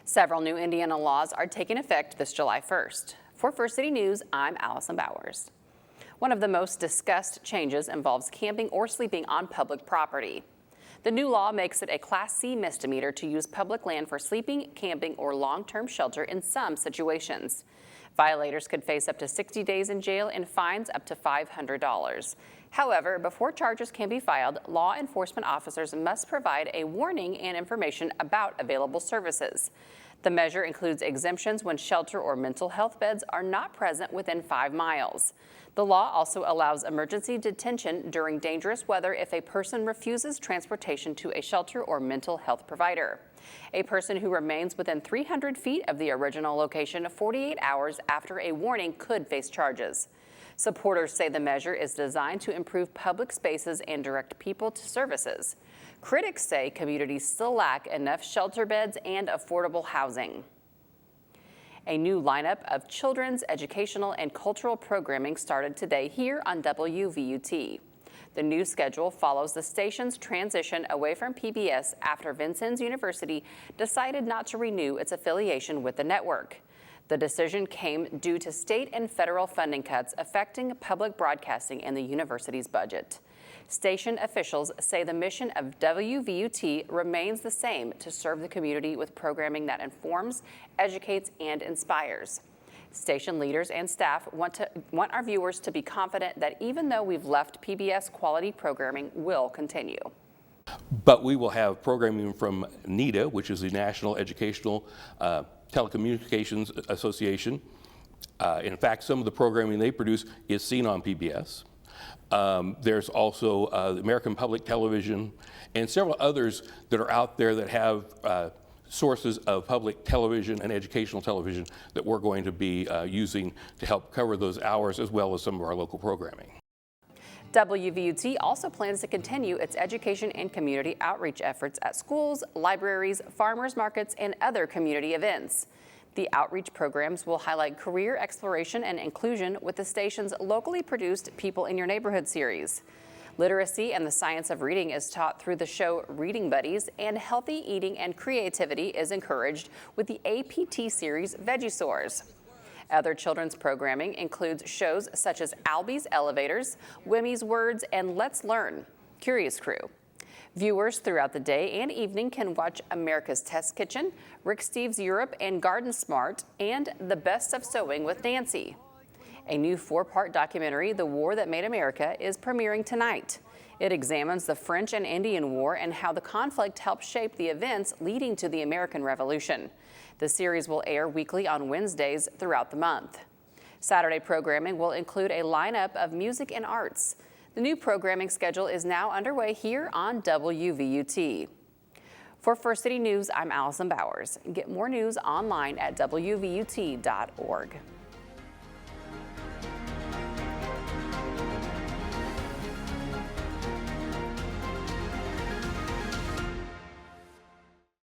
Several new Indiana laws are taking effect this July 1st. For First City News, I'm Allison Bowers. One of the most discussed changes involves camping or sleeping on public property. The new law makes it a Class C misdemeanor to use public land for sleeping, camping, or long-term shelter in some situations. Violators could face up to 60 days in jail and fines up to $500. However, before charges can be filed, law enforcement officers must provide a warning and information about available services. The measure includes exemptions when shelter or mental health beds are not present within 5 miles. The law also allows emergency detention during dangerous weather if a person refuses transportation to a shelter or mental health provider. A person who remains within 300 feet of the original location 48 hours after a warning could face charges. Supporters say the measure is designed to improve public spaces and direct people to services. Critics say communities still lack enough shelter beds and affordable housing. A new lineup of children's educational and cultural programming started today here on WVUT. The new schedule follows the station's transition away from PBS after Vincennes University decided not to renew its affiliation with the network. The decision came due to state and federal funding cuts affecting public broadcasting and the university's budget. Station officials say the mission of WVUT remains the same: to serve the community with programming that informs, educates, and inspires. Station leaders and staff want our viewers to be confident that even though we've left PBS, quality programming will continue. But we will have programming from NETA, which is the National Educational Telecommunications Association. In fact, some of the programming they produce is seen on PBS. There's also the American Public Television and several others that are out there that have sources of public television and educational television that we're going to be using to help cover those hours, as well as some of our local programming. WVUT also plans to continue its education and community outreach efforts at schools, libraries, farmers markets, and other community events. The outreach programs will highlight career exploration and inclusion with the station's locally produced People in Your Neighborhood series. Literacy and the science of reading is taught through the show Reading Buddies, and healthy eating and creativity is encouraged with the APT series Vegisaurs. Other children's programming includes shows such as Albie's Elevators, Wimmy's Words, and Let's Learn, Curious Crew. Viewers throughout the day and evening can watch America's Test Kitchen, Rick Steves' Europe, and Garden Smart, and The Best of Sewing with Nancy. A new 4-part documentary, The War That Made America, is premiering tonight. It examines the French and Indian War and how the conflict helped shape the events leading to the American Revolution. The series will air weekly on Wednesdays throughout the month. Saturday programming will include a lineup of music and arts. The new programming schedule is now underway here on WVUT. For First City News, I'm Allison Bowers. Get more news online at WVUT.org.